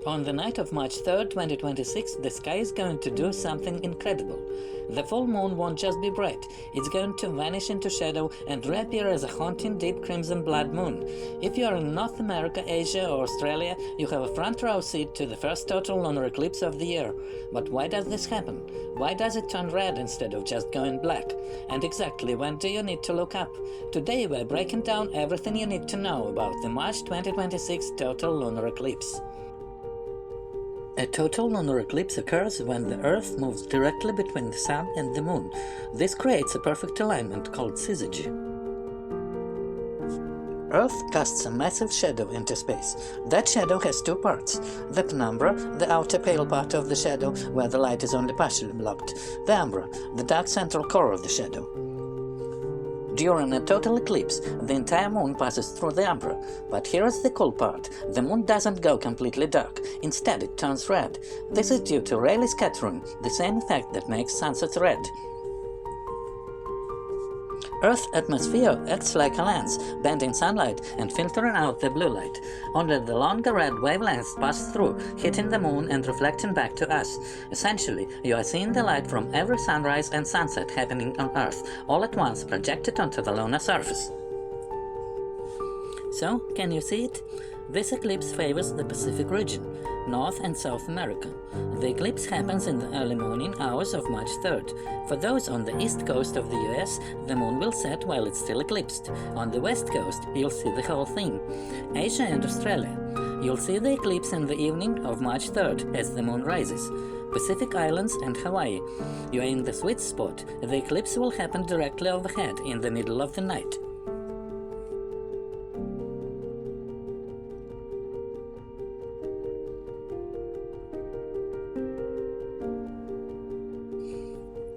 On the night of March 3rd, 2026, the sky is going to do something incredible. The full moon won't just be bright, it's going to vanish into shadow and reappear as a haunting deep crimson blood moon. If you are in North America, Asia or Australia, you have a front row seat to the first total lunar eclipse of the year. But why does this happen? Why does it turn red instead of just going black? And exactly when do you need to look up? Today we're breaking down everything you need to know about the March 2026 total lunar eclipse. A total lunar eclipse occurs when the Earth moves directly between the Sun and the Moon. This creates a perfect alignment called Syzygy. Earth casts a massive shadow into space. That shadow has two parts. The Penumbra, the outer pale part of the shadow where the light is only partially blocked. The Umbra, the dark central core of the shadow. During a total eclipse, the entire moon passes through the Umbra. But here is the cool part. The moon doesn't go completely dark. Instead, it turns red. This is due to Rayleigh scattering, the same effect that makes sunsets red. Earth's atmosphere acts like a lens, bending sunlight and filtering out the blue light. Only the longer red wavelengths pass through, hitting the moon and reflecting back to us. Essentially, you are seeing the light from every sunrise and sunset happening on Earth, all at once projected onto the lunar surface. So, can you see it? This eclipse favors the Pacific region, North and South America. The eclipse happens in the early morning hours of March 3rd. For those on the east coast of the US, the moon will set while it's still eclipsed. On the west coast, you'll see the whole thing. Asia and Australia. You'll see the eclipse in the evening of March 3rd as the moon rises. Pacific Islands and Hawaii. You are in the sweet spot. The eclipse will happen directly overhead in the middle of the night.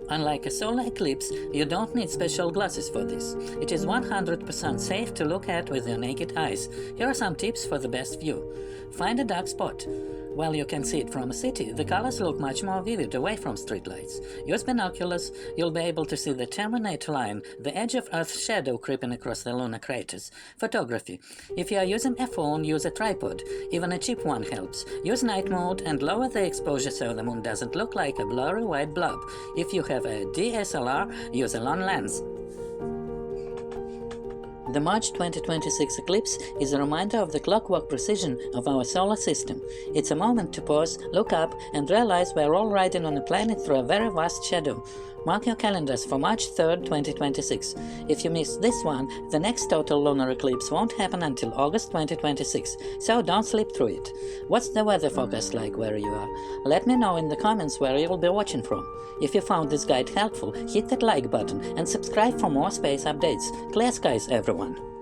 Unlike a solar eclipse, you don't need special glasses for this. It is 100% safe to look at with your naked eyes. Here are some tips for the best view. Find a dark spot. While you can see it from a city, the colors look much more vivid away from streetlights. Use binoculars. You'll be able to see the Terminator line, the edge of Earth's shadow creeping across the lunar craters. Photography. If you are using a phone, use a tripod. Even a cheap one helps. Use night mode and lower the exposure so the moon doesn't look like a blurry white blob. If you have a DSLR, use a long lens. The March 2026 eclipse is a reminder of the clockwork precision of our solar system. It's a moment to pause, look up, and realize we're all riding on a planet through a very vast shadow. Mark your calendars for March 3rd, 2026. If you miss this one, the next total lunar eclipse won't happen until August 2026, so don't sleep through it. What's the weather forecast like where you are? Let me know in the comments where you will be watching from. If you found this guide helpful, hit that like button and subscribe for more space updates. Clear skies, everyone!